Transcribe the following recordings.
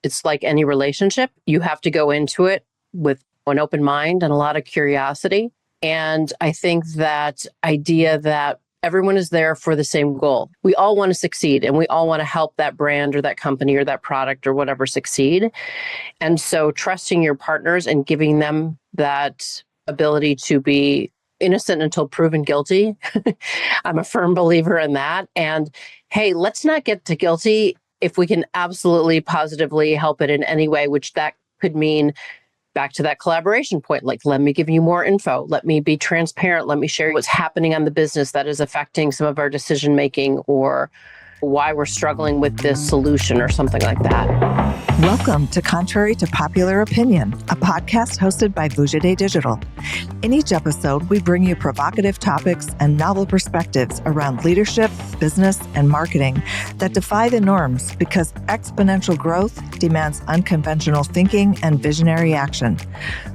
it's like any relationship. You have to go into it with an open mind and a lot of curiosity. And I think that idea that everyone is there for the same goal. We all want to succeed and we all want to help that brand or that company or that product or whatever succeed. And so trusting your partners and giving them that ability to be innocent until proven guilty. I'm a firm believer in that. And hey, let's not get to guilty if we can absolutely positively help it in any way, which that could mean back to that collaboration point, like, let me give you more info. Let me be transparent. Let me share what's happening on the business that is affecting some of our decision making or why we're struggling with this solution or something like that. Welcome to Contrary to Popular Opinion, a podcast hosted by Vujade Digital. In each episode, we bring you provocative topics and novel perspectives around leadership, business, and marketing that defy the norms because exponential growth demands unconventional thinking and visionary action.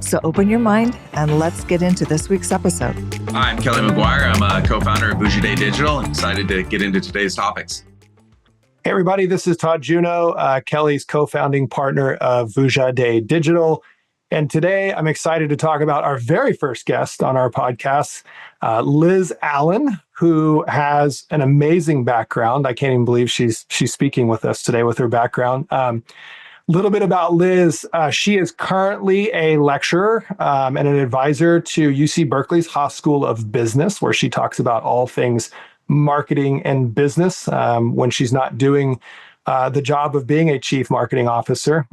So open your mind and let's get into this week's episode. Hi, I'm Kelly McGuire. I'm a co-founder of Vujade Digital. I'm excited to get into today's topics. Hey, everybody, this is Todd Juneau, Kelly's co-founding partner of Vujade Digital. And today I'm excited to talk about our very first guest on our podcast, Liz Allen, who has an amazing background. I can't even believe she's speaking with us today with her background. A little bit about Liz. She is currently a lecturer and an advisor to UC Berkeley's Haas School of Business, where she talks about all things marketing and business when she's not doing the job of being a chief marketing officer.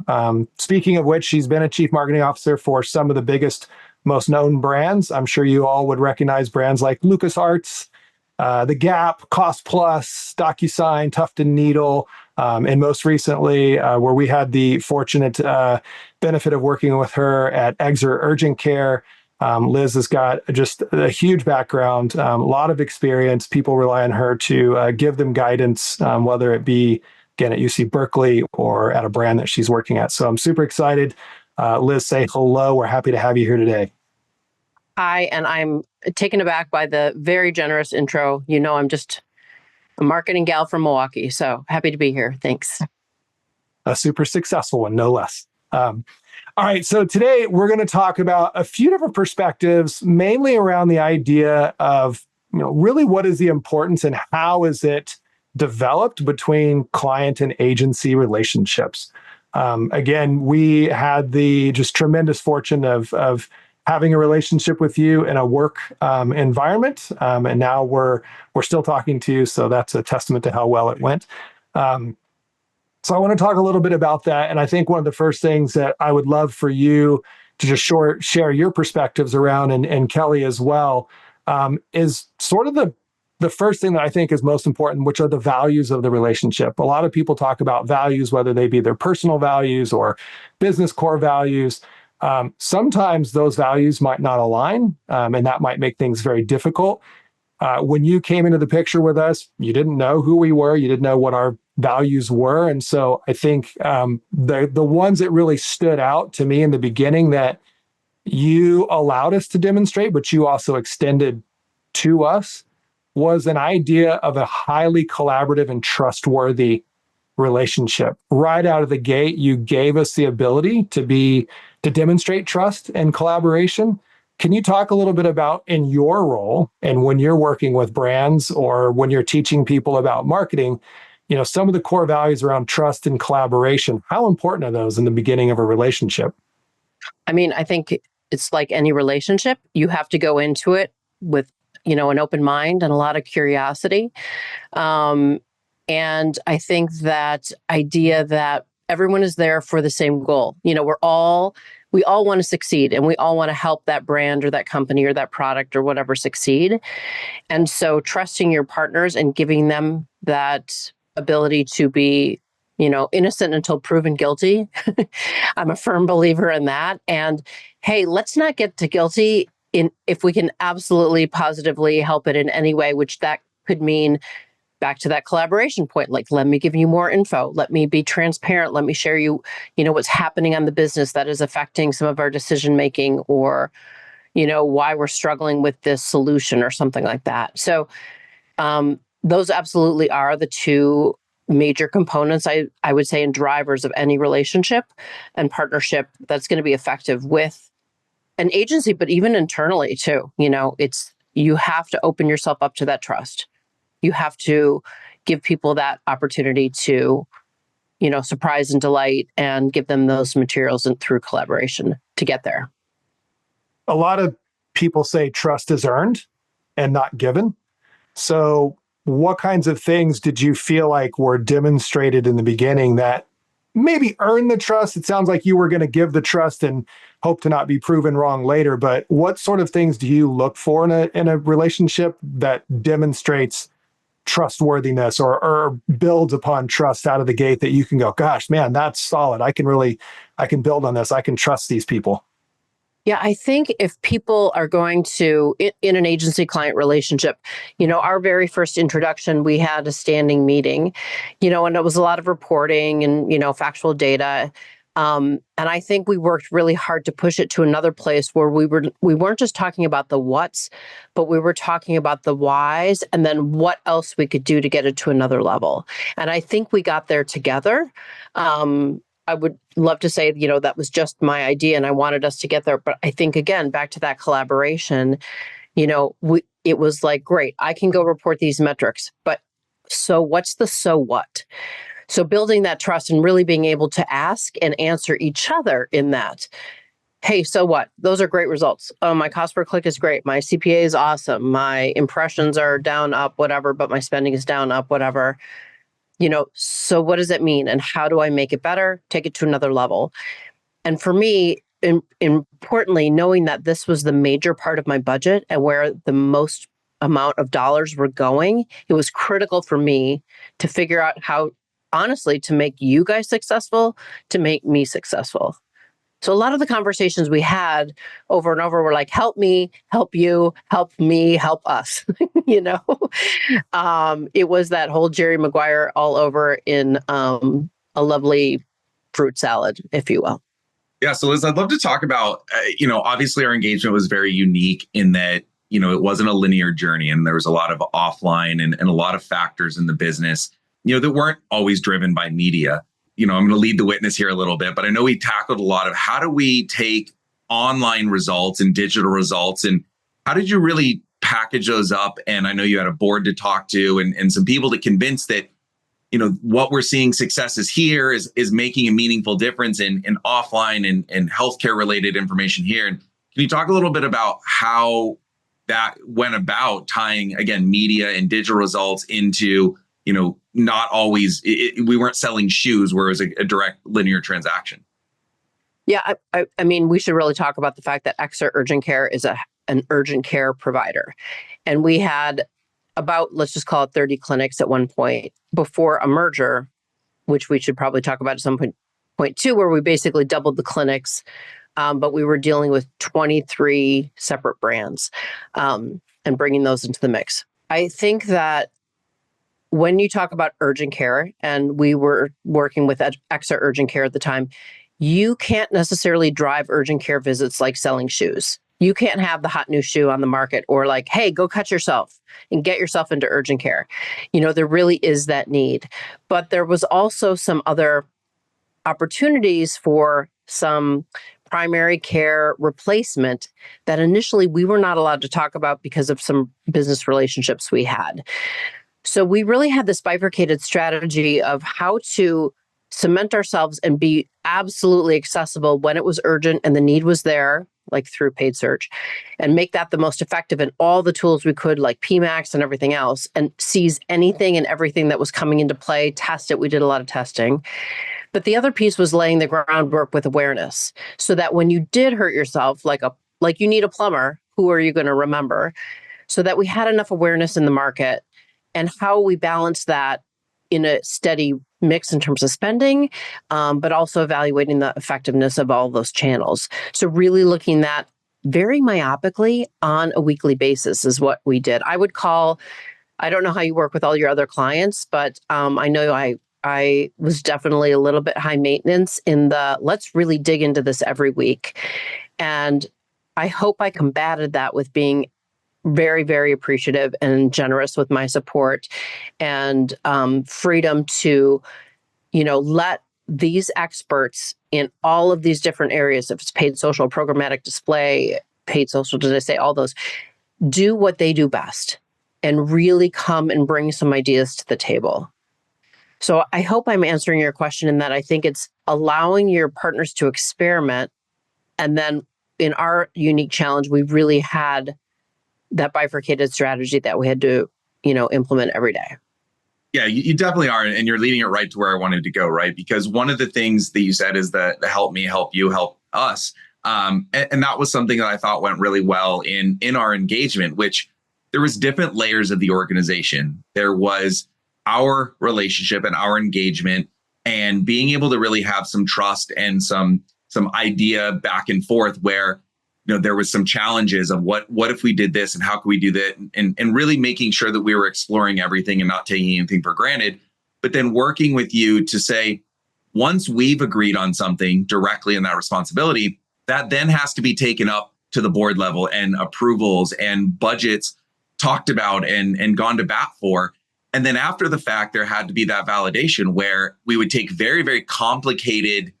Speaking of which, she's been a chief marketing officer for some of the biggest, most known brands. I'm sure you all would recognize brands like LucasArts, The Gap, Cost Plus, DocuSign, Tuft & Needle, and most recently, where we had the fortunate benefit of working with her at Exer Urgent Care. Liz has got just a huge background, a lot of experience. People rely on her to give them guidance, whether it be, again, at UC Berkeley or at a brand that she's working at. So I'm super excited. Liz, say hello. We're happy to have you here today. Hi, and I'm taken aback by the very generous intro. You know, I'm just a marketing gal from Milwaukee, so happy to be here. Thanks. A super successful one, no less. All right, so today we're going to talk about a few different perspectives, mainly around the idea of, really what is the importance and how is it developed between client and agency relationships. Again, we had the just tremendous fortune of having a relationship with you in a work environment, and now we're still talking to you, so that's a testament to how well it went. So I want to talk a little bit about that. And I think one of the first things that I would love for you to just share your perspectives around, and Kelly as well, is sort of the first thing that I think is most important, which are the values of the relationship. A lot of people talk about values, whether they be their personal values or business core values. Sometimes those values might not align, and that might make things very difficult. When you came into the picture with us, you didn't know who we were. You didn't know what our values were. And so I think the ones that really stood out to me in the beginning that you allowed us to demonstrate, but you also extended to us, was an idea of a highly collaborative and trustworthy relationship. Right out of the gate, you gave us the ability to demonstrate trust and collaboration. Can you talk a little bit about, in your role and when you're working with brands or when you're teaching people about marketing, some of the core values around trust and collaboration? How important are those in the beginning of a relationship? I mean, I think it's like any relationship. You have to go into it with, an open mind and a lot of curiosity. And I think that idea that everyone is there for the same goal. We all want to succeed and we all want to help that brand or that company or that product or whatever succeed. And so trusting your partners and giving them that ability to be, innocent until proven guilty. I'm a firm believer in that. And hey, let's not get to guilty if we can absolutely positively help it in any way, which that could mean back to that collaboration point, like, let me give you more info. Let me be transparent. Let me share what's happening on the business that is affecting some of our decision making or, why we're struggling with this solution or something like that. So those absolutely are the two major components, I would say, and drivers of any relationship and partnership that's going to be effective with an agency, but even internally too. You have to open yourself up to that trust. You have to give people that opportunity to, surprise and delight and give them those materials and through collaboration to get there. A lot of people say trust is earned and not given. So what kinds of things did you feel like were demonstrated in the beginning that maybe earned the trust? It sounds like you were going to give the trust and hope to not be proven wrong later. But what sort of things do you look for in a relationship that demonstrates trustworthiness or builds upon trust out of the gate that you can go, gosh, man, that's solid. I can build on this. I can trust these people. Yeah, I think if people are going to, in an agency client relationship, our very first introduction, we had a standing meeting, and it was a lot of reporting and, factual data. And I think we worked really hard to push it to another place where we weren't just talking about the what's, but we were talking about the whys and then what else we could do to get it to another level. And I think we got there together. I would love to say, that was just my idea and I wanted us to get there. But I think, again, back to that collaboration, it was like, great, I can go report these metrics, but so what's the so what? So building that trust and really being able to ask and answer each other in that. Hey, so what? Those are great results. Oh, my cost per click is great. My CPA is awesome. My impressions are down, up, whatever, but my spending is down, up, whatever. So what does that mean? And how do I make it better? Take it to another level. And for me, importantly, knowing that this was the major part of my budget and where the most amount of dollars were going, it was critical for me to figure out how, honestly, to make you guys successful, to make me successful. So a lot of the conversations we had over and over were like, help me, help you, help me, help us. It was that whole Jerry Maguire all over in a lovely fruit salad, if you will. Yeah. So Liz, I'd love to talk about, obviously our engagement was very unique in that, it wasn't a linear journey and there was a lot of offline and a lot of factors in the business, that weren't always driven by media. I'm going to lead the witness here a little bit, but I know we tackled a lot of how do we take online results and digital results and how did you really package those up? And I know you had a board to talk to and some people to convince that, what we're seeing successes here is making a meaningful difference in offline and healthcare related information here. And can you talk a little bit about how that went about tying, again, media and digital results into not always, we weren't selling shoes where it was a direct linear transaction. Yeah, I mean, we should really talk about the fact that Exeter Urgent Care is an urgent care provider. And we had about, let's just call it 30 clinics at one point before a merger, which we should probably talk about at some point too, where we basically doubled the clinics, but we were dealing with 23 separate brands and bringing those into the mix. I think that when you talk about urgent care, and we were working with Exeter Urgent Care at the time, you can't necessarily drive urgent care visits like selling shoes. You can't have the hot new shoe on the market or like, hey, go cut yourself and get yourself into urgent care. There really is that need. But there was also some other opportunities for some primary care replacement that initially we were not allowed to talk about because of some business relationships we had. So we really had this bifurcated strategy of how to cement ourselves and be absolutely accessible when it was urgent and the need was there, like through paid search, and make that the most effective in all the tools we could, like PMAX and everything else, and seize anything and everything that was coming into play, test it. We did a lot of testing. But the other piece was laying the groundwork with awareness so that when you did hurt yourself, like you need a plumber, who are you going to remember? So that we had enough awareness in the market and how we balance that in a steady mix in terms of spending, but also evaluating the effectiveness of all those channels. So really looking at very myopically on a weekly basis is what we did. I don't know how you work with all your other clients, but I know I was definitely a little bit high maintenance in the let's really dig into this every week. And I hope I combated that with being very, very appreciative and generous with my support and freedom to, let these experts in all of these different areas, if it's paid social, programmatic display, paid social, did I say all those, do what they do best and really come and bring some ideas to the table. So I hope I'm answering your question in that I think it's allowing your partners to experiment. And then in our unique challenge, we really had that bifurcated strategy that we had to, implement every day. Yeah, you definitely are. And you're leading it right to where I wanted to go, right? Because one of the things that you said is the help me, help you, help us. And that was something that I thought went really well in our engagement, which there was different layers of the organization. There was our relationship and our engagement and being able to really have some trust and some idea back and forth where there was some challenges of what if we did this and how could we do that and really making sure that we were exploring everything and not taking anything for granted, but then working with you to say, once we've agreed on something directly in that responsibility, that then has to be taken up to the board level and approvals and budgets talked about and gone to bat for. And then after the fact, there had to be that validation where we would take very, very complicated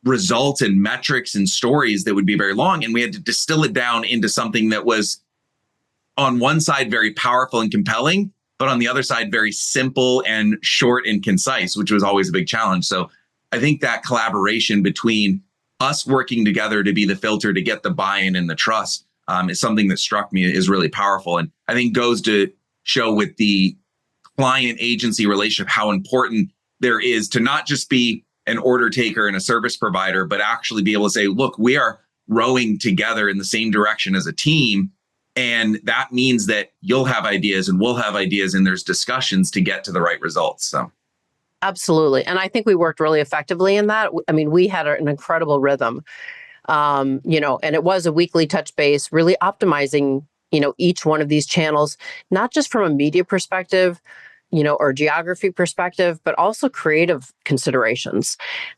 results and metrics and stories that would be very long. And we had to distill it down into something that was on one side, very powerful and compelling, but on the other side, very simple and short and concise, which was always a big challenge. So I think that collaboration between us working together to be the filter to get the buy-in and the trust is something that struck me is really powerful. And I think goes to show with the client agency relationship, how important there is to not just be an order taker and a service provider, but actually be able to say, look, we are rowing together in the same direction as a team. And that means that you'll have ideas and we'll have ideas and there's discussions to get to the right results. So. Absolutely. And I think we worked really effectively in that. I mean, we had an incredible rhythm, and it was a weekly touch base, really optimizing, each one of these channels, not just from a media perspective, or geography perspective, but also creative considerations.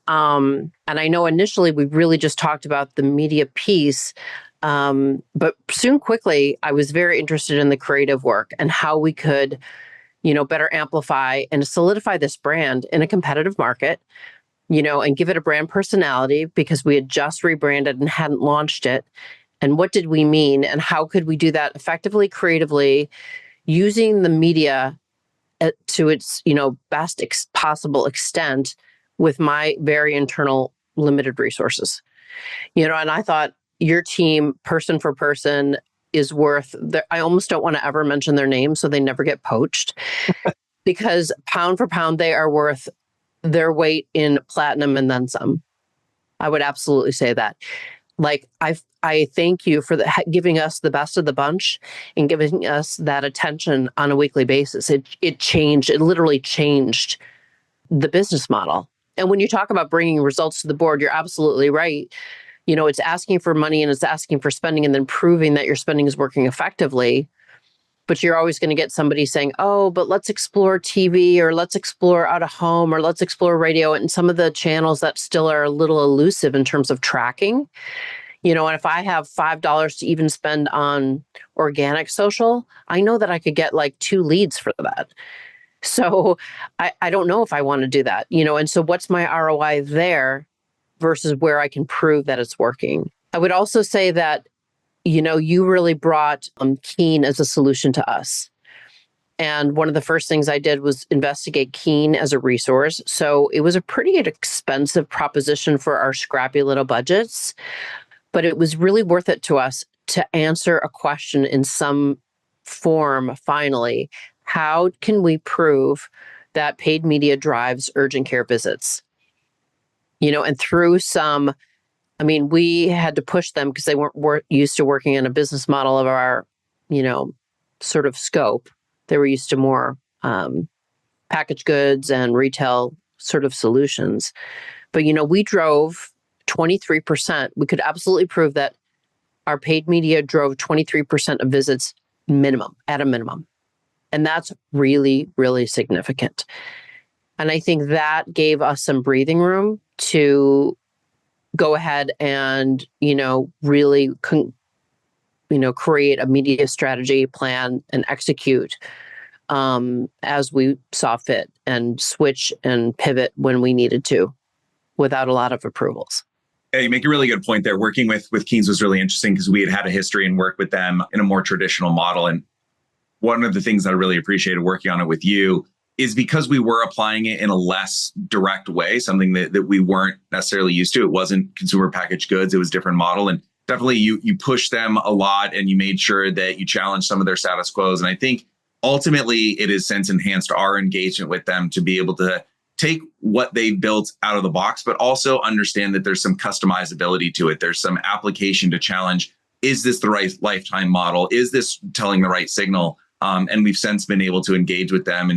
And I know initially we really just talked about the media piece, but quickly, I was very interested in the creative work and how we could, better amplify and solidify this brand in a competitive market, and give it a brand personality because we had just rebranded and hadn't launched it. And what did we mean? And how could we do that effectively, creatively, using the media to its, best possible extent with my very internal limited resources. And I thought your team, person for person, is worth, I almost don't want to ever mention their names so they never get poached because pound for pound, they are worth their weight in platinum and then some. I would absolutely say that. Like, I thank you for giving us the best of the bunch and giving us that attention on a weekly basis. It literally changed the business model. And when you talk about bringing results to the board, you're absolutely right. It's asking for money and it's asking for spending and then proving that your spending is working effectively. But you're always going to get somebody saying, oh, but let's explore TV or let's explore out of home or let's explore radio and some of the channels that still are a little elusive in terms of tracking. And if I have $5 to even spend on organic social, I know that I could get like 2 leads for that. So I don't know if I want to do that, and so what's my ROI there versus where I can prove that it's working? I would also say that, you really brought Keen as a solution to us. And one of the first things I did was investigate Keen as a resource. So it was a pretty expensive proposition for our scrappy little budgets, but it was really worth it to us to answer a question in some form, finally. How can we prove that paid media drives urgent care visits? And through we had to push them because they weren't used to working in a business model of our, sort of scope. They were used to more packaged goods and retail sort of solutions. But, we drove 23%. We could absolutely prove that our paid media drove 23% of visits at a minimum. And that's really, really significant. And I think that gave us some breathing room to go ahead and, really create a media strategy plan and execute as we saw fit and switch and pivot when we needed to without a lot of approvals. Yeah, you make a really good point there. Working with Keynes was really interesting because we had a history and worked with them in a more traditional model. And one of the things that I really appreciated working on it with you is because we were applying it in a less direct way, something that we weren't necessarily used to. It wasn't consumer packaged goods. It was a different model. And definitely you pushed them a lot and you made sure that you challenged some of their status quos. And I think ultimately it has since enhanced our engagement with them to be able to take what they've built out of the box, but also understand that there's some customizability to it. There's some application to challenge. Is this the right lifetime model? Is this telling the right signal? And we've since been able to engage with them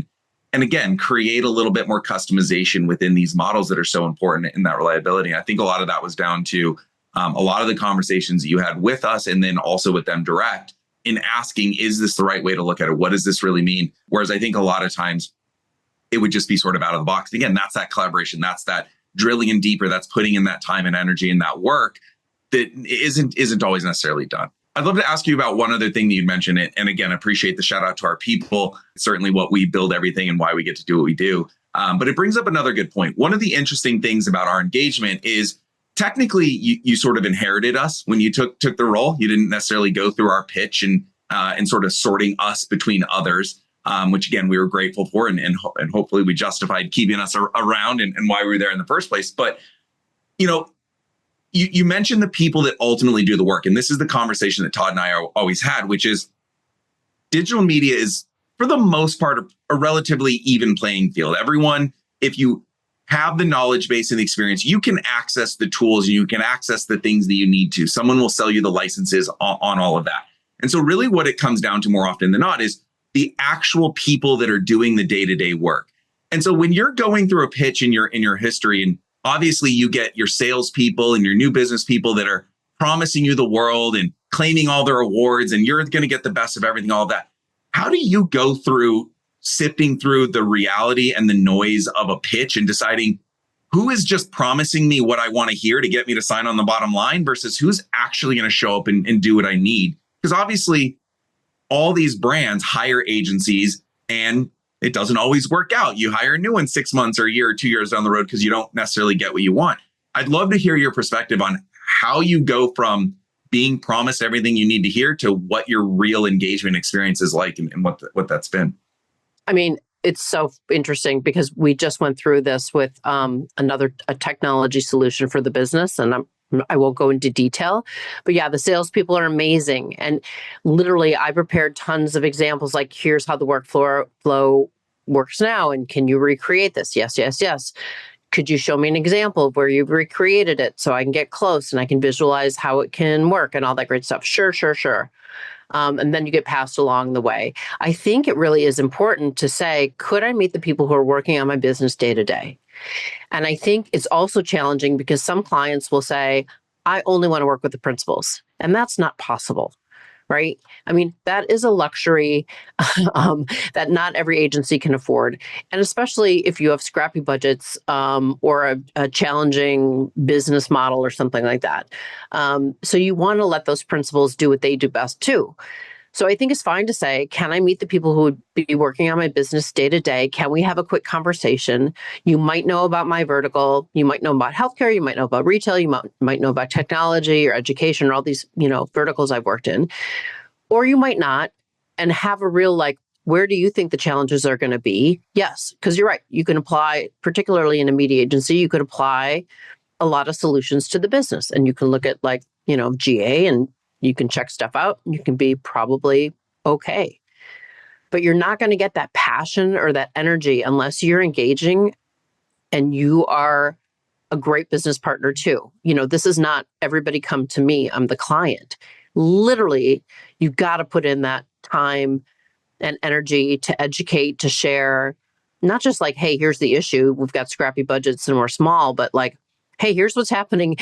and again, create a little bit more customization within these models that are so important in that reliability. And I think a lot of that was down to a lot of the conversations that you had with us and then also with them direct in asking, is this the right way to look at it? What does this really mean? Whereas I think a lot of times it would just be sort of out of the box. Again, that's that collaboration. That's that drilling in deeper. That's putting in that time and energy and that work that isn't always necessarily done. I'd love to ask you about one other thing that you'd mentioned. And again, appreciate the shout out to our people. It's certainly what we build everything and why we get to do what we do. But it brings up another good point. One of the interesting things about our engagement is technically you sort of inherited us when you took the role. You didn't necessarily go through our pitch and sort of sorting us between others, which again, we were grateful for and hopefully we justified keeping us around and why we were there in the first place. But, you mentioned the people that ultimately do the work. And this is the conversation that Todd and I always had, which is digital media is, for the most part, a relatively even playing field. Everyone, if you have the knowledge base and the experience, you can access the tools and you can access the things that you need to. Someone will sell you the licenses on all of that. And so really what it comes down to more often than not is the actual people that are doing the day-to-day work. And so when you're going through a pitch in your history, and obviously you get your salespeople and your new business people that are promising you the world and claiming all their awards and you're going to get the best of everything, all of that. How do you go through sifting through the reality and the noise of a pitch and deciding who is just promising me what I want to hear to get me to sign on the bottom line versus who's actually going to show up and do what I need? Because obviously all these brands hire agencies and it doesn't always work out. You hire a new one 6 months or a year or 2 years down the road because you don't necessarily get what you want. I'd love to hear your perspective on how you go from being promised everything you need to hear to what your real engagement experience is like and what that's been. I mean, it's so interesting because we just went through this with a technology solution for the business, and I won't go into detail, but yeah, the salespeople are amazing. And literally, I prepared tons of examples like, here's how the workflow works now. And can you recreate this? Yes, yes, yes. Could you show me an example of where you've recreated it so I can get close and I can visualize how it can work and all that great stuff? Sure, sure, sure. And then you get passed along the way. I think it really is important to say, could I meet the people who are working on my business day to day? And I think it's also challenging because some clients will say, I only want to work with the principals. And that's not possible, right? I mean, that is a luxury that not every agency can afford. And especially if you have scrappy budgets or a challenging business model or something like that. So you want to let those principals do what they do best too. So I think it's fine to say, can I meet the people who would be working on my business day to day? Can we have a quick conversation? You might know about my vertical. You might know about healthcare. You might know about retail. You might know about technology or education or all these, verticals I've worked in. Or you might not, and have a real where do you think the challenges are going to be? Yes, because you're right. You can apply, particularly in a media agency, you could apply a lot of solutions to the business. And you can look at GA and you can check stuff out. You can be probably okay. But you're not going to get that passion or that energy unless you're engaging and you are a great business partner too. This is not everybody come to me, I'm the client. Literally, you got to put in that time and energy to educate, to share, not just hey, here's the issue. We've got scrappy budgets and we're small, but hey, here's what's happening,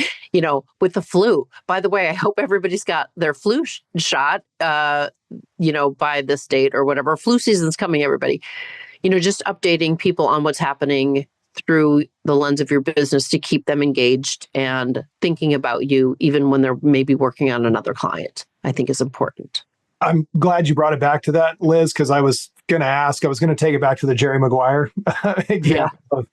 with the flu. By the way, I hope everybody's got their flu shot, by this date or whatever. Flu season's coming, everybody. Just updating people on what's happening through the lens of your business to keep them engaged and thinking about you, even when they're maybe working on another client, I think is important. I'm glad you brought it back to that, Liz, because I was going to ask, I was going to take it back to the Jerry Maguire example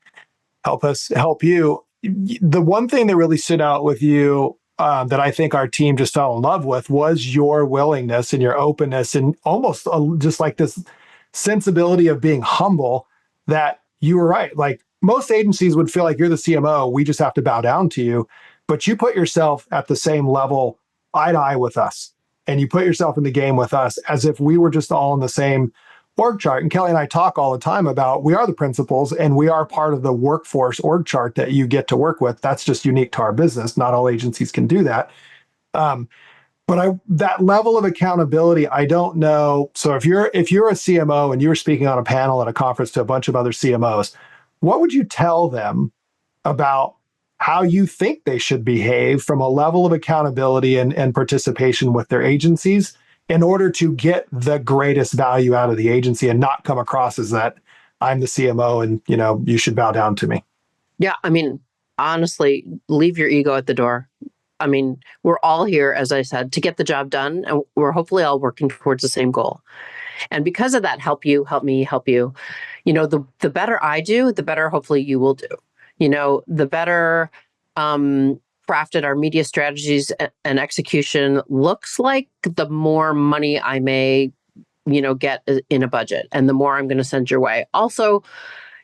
of help you. The one thing that really stood out with you that I think our team just fell in love with was your willingness and your openness and almost just like this sensibility of being humble that you were right. Like most agencies would feel like you're the CMO. We just have to bow down to you. But you put yourself at the same level, eye to eye with us. And you put yourself in the game with us as if we were just all in the same org chart. And Kelly and I talk all the time about we are the principals and we are part of the workforce org chart that you get to work with. That's just unique to our business. Not all agencies can do that. But that level of accountability, I don't know. So if you're a CMO and you were speaking on a panel at a conference to a bunch of other CMOs, what would you tell them about how you think they should behave from a level of accountability and participation with their agencies in order to get the greatest value out of the agency and not come across as that I'm the CMO and, you should bow down to me? Yeah. I mean, honestly, leave your ego at the door. I mean, we're all here, as I said, to get the job done, and we're hopefully all working towards the same goal. And because of that, help you, help me, help you. The better I do, the better hopefully you will do. The better crafted our media strategies and execution looks like, the more money I may, get in a budget, and the more I'm going to send your way. Also,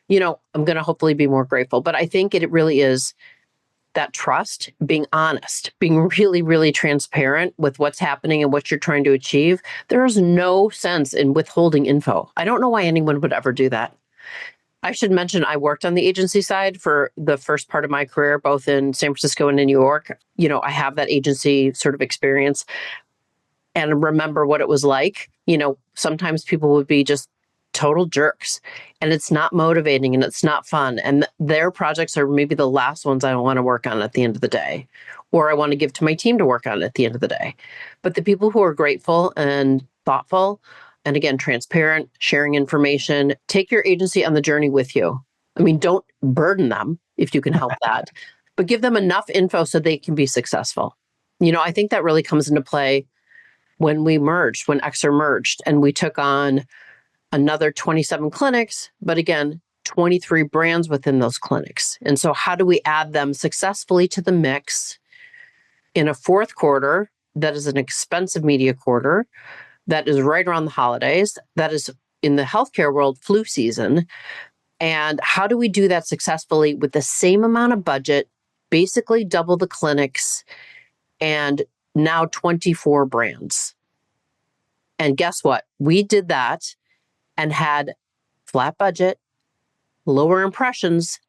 I'm going to hopefully be more grateful. But I think it really is that trust, being honest, being really, really transparent with what's happening and what you're trying to achieve. There is no sense in withholding info. I don't know why anyone would ever do that. I should mention I worked on the agency side for the first part of my career, both in San Francisco and in New York. I have that agency sort of experience and remember what it was like. Sometimes people would be just total jerks, and it's not motivating and it's not fun. And their projects are maybe the last ones I want to work on at the end of the day, or I want to give to my team to work on at the end of the day. But the people who are grateful and thoughtful, and again, transparent, sharing information, take your agency on the journey with you. I mean, don't burden them if you can help that, but give them enough info so they can be successful. I think that really comes into play when we merged, when Exer merged, and we took on another 27 clinics, but again, 23 brands within those clinics. And so how do we add them successfully to the mix in a fourth quarter that is an expensive media quarter, that is right around the holidays, that is in the healthcare world, flu season? And how do we do that successfully with the same amount of budget, basically double the clinics, and now 24 brands? And guess what? We did that and had flat budget, lower impressions,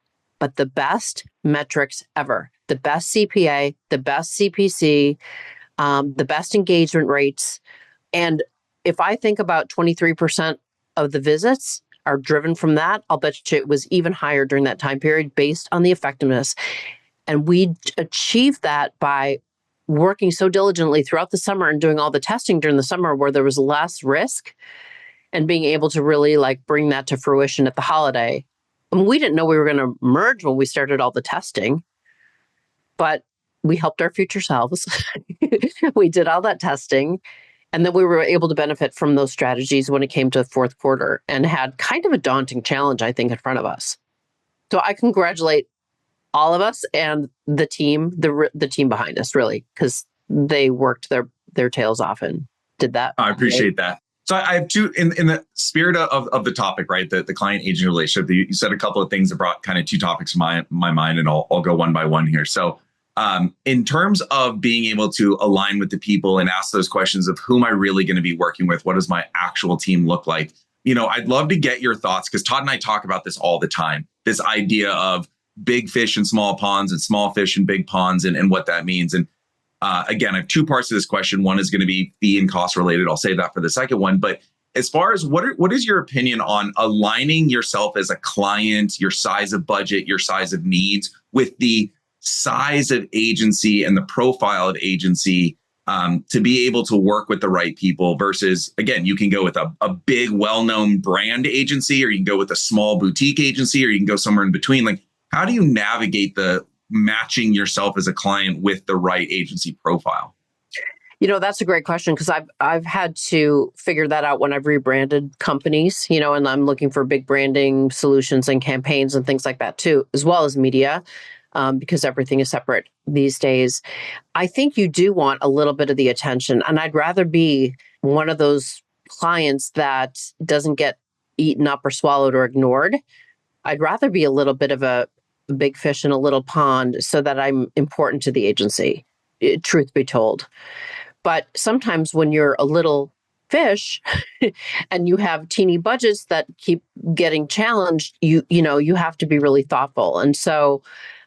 but the best metrics ever. The best CPA, the best CPC, the best engagement rates. And if I think about 23% of the visits are driven from that, I'll bet you it was even higher during that time period based on the effectiveness. And we achieved that by working so diligently throughout the summer and doing all the testing during the summer where there was less risk, and being able to really bring that to fruition at the holiday. And we didn't know we were going to merge when we started all the testing, but we helped our future selves. We did all that testing, and then we were able to benefit from those strategies when it came to the fourth quarter, and had kind of a daunting challenge, I think, in front of us. So I congratulate all of us and the team, the team behind us, really, because they worked their tails off and did that. I appreciate that. So I have two in the spirit of the topic, right? The client agent relationship. You said a couple of things that brought kind of two topics to my mind, and I'll go one by one here. So in terms of being able to align with the people and ask those questions of who am I really going to be working with? What does my actual team look like? I'd love to get your thoughts, because Todd and I talk about this all the time. This idea of big fish in small ponds and small fish in big ponds, and what that means. And again, I have two parts to this question. One is going to be fee and cost related. I'll save that for the second one. But as far as what is your opinion on aligning yourself as a client, your size of budget, your size of needs, with the size of agency and the profile of agency to be able to work with the right people versus, again, you can go with a big, well-known brand agency, or you can go with a small boutique agency, or you can go somewhere in between. Like, how do you navigate the matching yourself as a client with the right agency profile? That's a great question, because I've had to figure that out when I've rebranded companies, and I'm looking for big branding solutions and campaigns and things like that too, as well as media, because everything is separate these days. I think you do want a little bit of the attention, and I'd rather be one of those clients that doesn't get eaten up or swallowed or ignored. I'd rather be a little bit of a big fish in a little pond so that I'm important to the agency, truth be told. But sometimes when you're a little fish and you have teeny budgets that keep getting challenged, you have to be really thoughtful. And so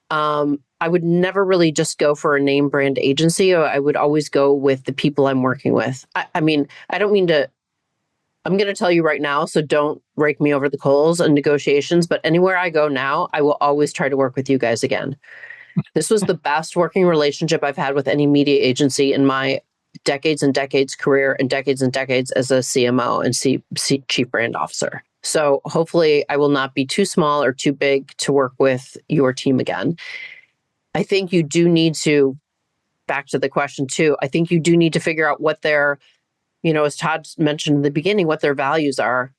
I would never really just go for a name brand agency. Or I would always go with the people I'm working with. I mean, I don't mean to, I'm going to tell you right now, so don't rake me over the coals in negotiations, but anywhere I go now, I will always try to work with you guys again. This was the best working relationship I've had with any media agency in my decades and decades career and decades as a CMO and chief brand officer. So hopefully I will not be too small or too big to work with your team again. I think you do need to, back to the question too, I think you do need to figure out what their, as Todd mentioned in the beginning, what their values are.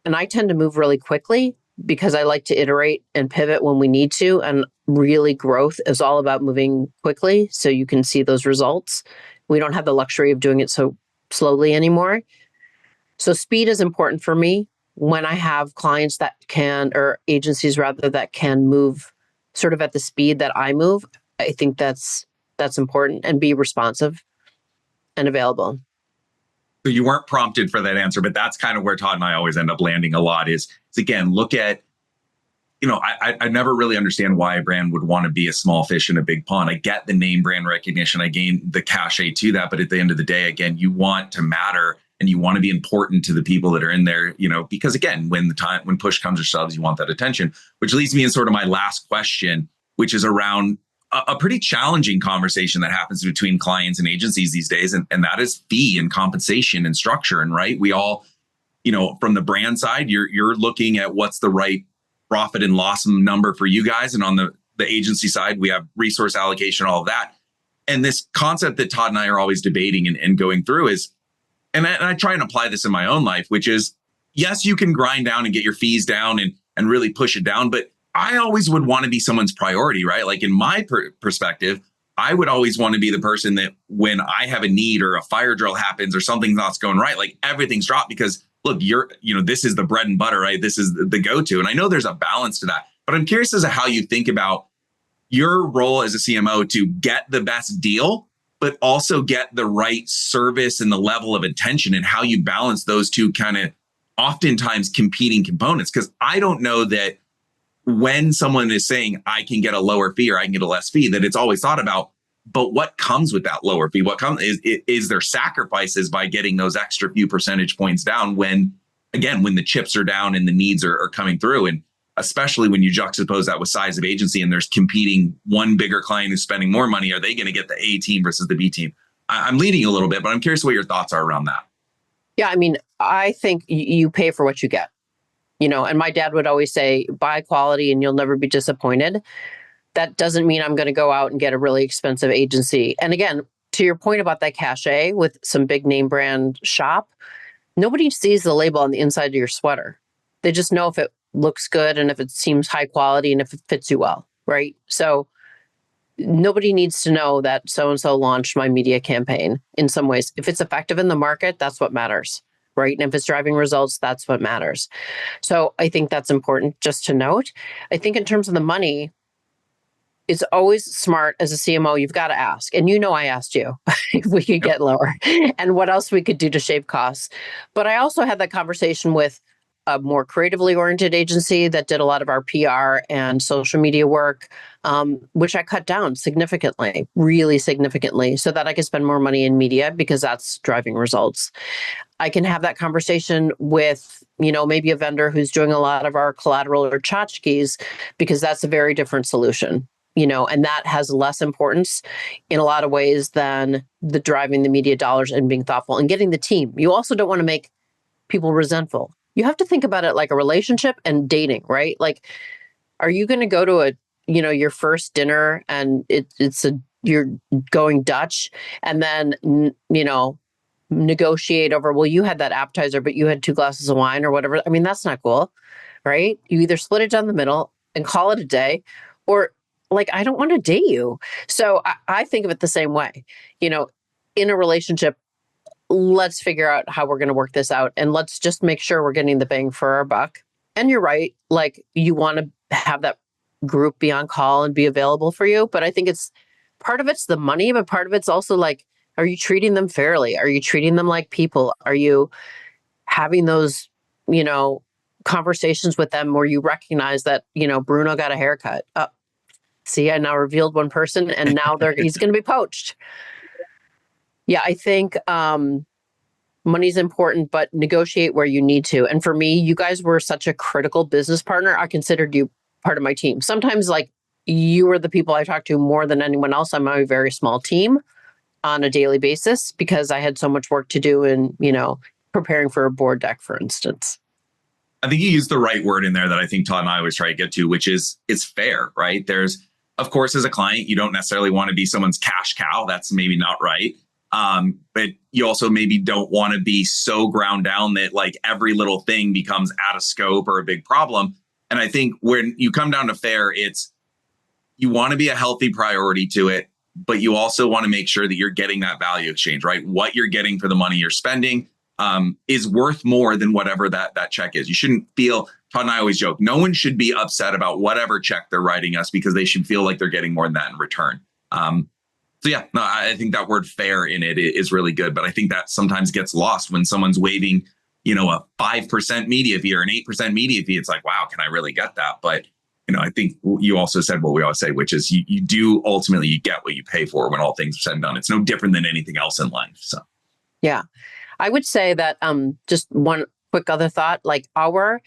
And I tend to move really quickly because I like to iterate and pivot when we need to. And really growth is all about moving quickly so you can see those results. We don't have the luxury of doing it so slowly anymore. So speed is important for me when I have clients that can, or agencies rather, that can move sort of at the speed that I move. I think that's important, and be responsive and available. So you weren't prompted for that answer, but that's kind of where Todd and I always end up landing a lot is again, look at, I never really understand why a brand would want to be a small fish in a big pond. I get the name brand recognition. I gain the cachet to that. But at the end of the day, again, you want to matter and you want to be important to the people that are in there, because again, when push comes to shove, you want that attention, which leads me in sort of my last question, which is around a pretty challenging conversation that happens between clients and agencies these days. And that is fee and compensation and structure. And right, we all, from the brand side, you're looking at what's the right profit and loss number for you guys. And on the agency side, we have resource allocation, all of that. And this concept that Todd and I are always debating and going through is, and I try and apply this in my own life, which is, yes, you can grind down and get your fees down and really push it down. But I always would want to be someone's priority, right? Like in my perspective, I would always want to be the person that when I have a need or a fire drill happens or something's not going right, like everything's dropped because look, this is the bread and butter, right? This is the go-to. And I know there's a balance to that, but I'm curious as to how you think about your role as a CMO to get the best deal, but also get the right service and the level of attention and how you balance those two kind of oftentimes competing components. Because I don't know that when someone is saying I can get a lower fee or I can get a less fee, that it's always thought about, but what comes with that lower fee? What comes is there sacrifices by getting those extra few percentage points down when the chips are down and the needs are coming through. And especially when you juxtapose that with size of agency and there's competing one bigger client who's spending more money, are they going to get the A team versus the B team? I'm leading a little bit, but I'm curious what your thoughts are around that. Yeah, I mean, I think you pay for what you get, and my dad would always say, buy quality and you'll never be disappointed. That doesn't mean I'm going to go out and get a really expensive agency. And again, to your point about that cachet with some big name brand shop, nobody sees the label on the inside of your sweater. They just know if it looks good and if it seems high quality and if it fits you well, right? So nobody needs to know that so-and-so launched my media campaign in some ways. If it's effective in the market, that's what matters, right? And if it's driving results, that's what matters. So I think that's important just to note. I think in terms of the money, it's always smart as a CMO, you've got to ask. And I asked you if we could get lower and what else we could do to shave costs. But I also had that conversation with a more creatively oriented agency that did a lot of our PR and social media work, which I cut down significantly, really significantly, so that I could spend more money in media because that's driving results. I can have that conversation with, maybe a vendor who's doing a lot of our collateral or tchotchkes because that's a very different solution. and that has less importance in a lot of ways than the driving the media dollars and being thoughtful and getting the team. You also don't want to make people resentful. You have to think about it like a relationship and dating, right? Like, are you going to go to your first dinner and you're going Dutch and then, negotiate over, well, you had that appetizer, but you had 2 glasses of wine or whatever. I mean, that's not cool, right? You either split it down the middle and call it a day, or like, I don't want to date you. So I think of it the same way. In a relationship, let's figure out how we're going to work this out. And let's just make sure we're getting the bang for our buck. And you're right. Like, you want to have that group be on call and be available for you. But I think part of it's the money, but part of it's also like, are you treating them fairly? Are you treating them like people? Are you having those, conversations with them where you recognize that, Bruno got a haircut? See, I now revealed one person and now he's going to be poached. Yeah, I think money's important, but negotiate where you need to. And for me, you guys were such a critical business partner. I considered you part of my team. Sometimes, like, you were the people I talked to more than anyone else. I'm a very small team on a daily basis because I had so much work to do in, preparing for a board deck, for instance. I think you used the right word in there that I think Todd and I always try to get to, which is it's fair, right? There's, of course, as a client, you don't necessarily want to be someone's cash cow. That's maybe not right. But you also maybe don't want to be so ground down that like every little thing becomes out of scope or a big problem. And I think when you come down to fair, you want to be a healthy priority to it, but you also want to make sure that you're getting that value exchange, right? What you're getting for the money you're spending is worth more than whatever that check is. You shouldn't feel, Todd and I always joke, no one should be upset about whatever check they're writing us because they should feel like they're getting more than that in return. So yeah, no, I think that word fair in it is really good, but I think that sometimes gets lost when someone's waiving, a 5% media fee or an 8% media fee. It's like, wow, can I really get that? But, I think you also said what we always say, which is you do ultimately, you get what you pay for when all things are said and done. It's no different than anything else in life. So, yeah, I would say that just one quick other thought, like our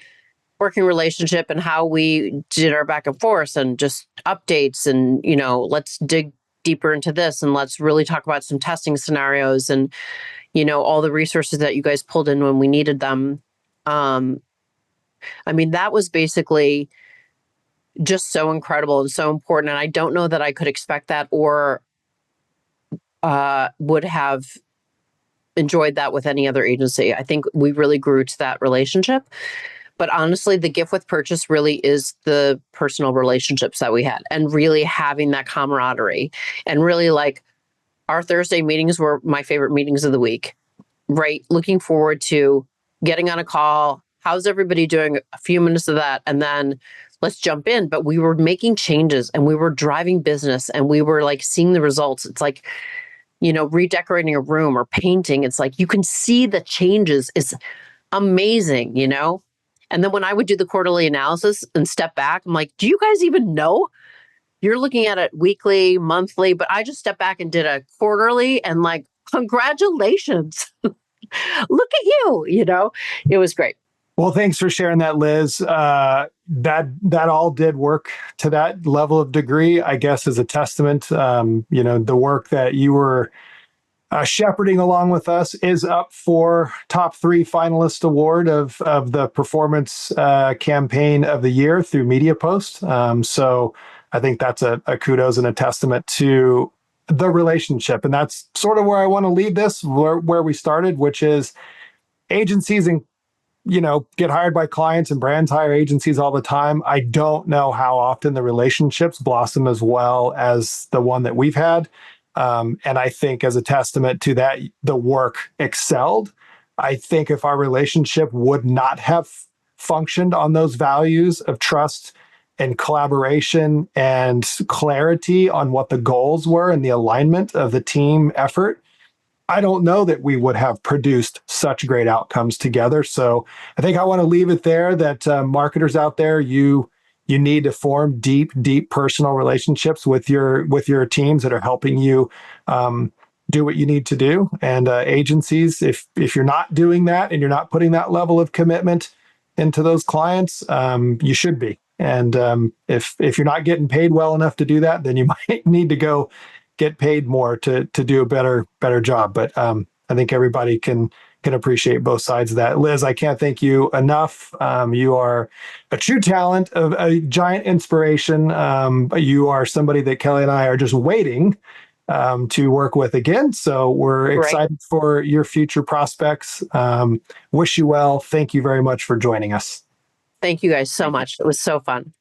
working relationship and how we did our back and forth and just updates and, let's dig deeper into this and let's really talk about some testing scenarios and, all the resources that you guys pulled in when we needed them. That was basically just so incredible and so important. And I don't know that I could expect that or would have enjoyed that with any other agency. I think we really grew to that relationship. But honestly, the gift with purchase really is the personal relationships that we had and really having that camaraderie and really like our Thursday meetings were my favorite meetings of the week, right? Looking forward to getting on a call. How's everybody doing? A few minutes of that. And then let's jump in. But we were making changes and we were driving business and we were like seeing the results. It's like, redecorating a room or painting. It's like you can see the changes. It's amazing, And then when I would do the quarterly analysis and step back, I'm like, do you guys even know? You're looking at it weekly, monthly, but I just stepped back and did a quarterly and like, congratulations. Look at you, it was great. Well, thanks for sharing that, Liz. That all did work to that level of degree, I guess, is a testament. The work that you were shepherding along with us is up for top 3 finalist award of the performance campaign of the year through Media Post. So I think that's a kudos and a testament to the relationship. And that's sort of where I want to leave this, where we started, which is agencies and get hired by clients and brands hire agencies all the time. I don't know how often the relationships blossom as well as the one that we've had. And I think as a testament to that, the work excelled. I think if our relationship would not have functioned on those values of trust and collaboration and clarity on what the goals were and the alignment of the team effort, I don't know that we would have produced such great outcomes together. So I think I want to leave it there that marketers out there, you need to form deep personal relationships with your teams that are helping you do what you need to do. And agencies, if you're not doing that and you're not putting that level of commitment into those clients, you should be. And if you're not getting paid well enough to do that, then you might need to go get paid more to do a better job. But I think everybody can appreciate both sides of that. Liz, I can't thank you enough. You are a true talent, of a giant inspiration. You are somebody that Kelly and I are just waiting to work with again. So we're excited for your future prospects. Wish you well. Thank you very much for joining us. Thank you guys so much. It was so fun.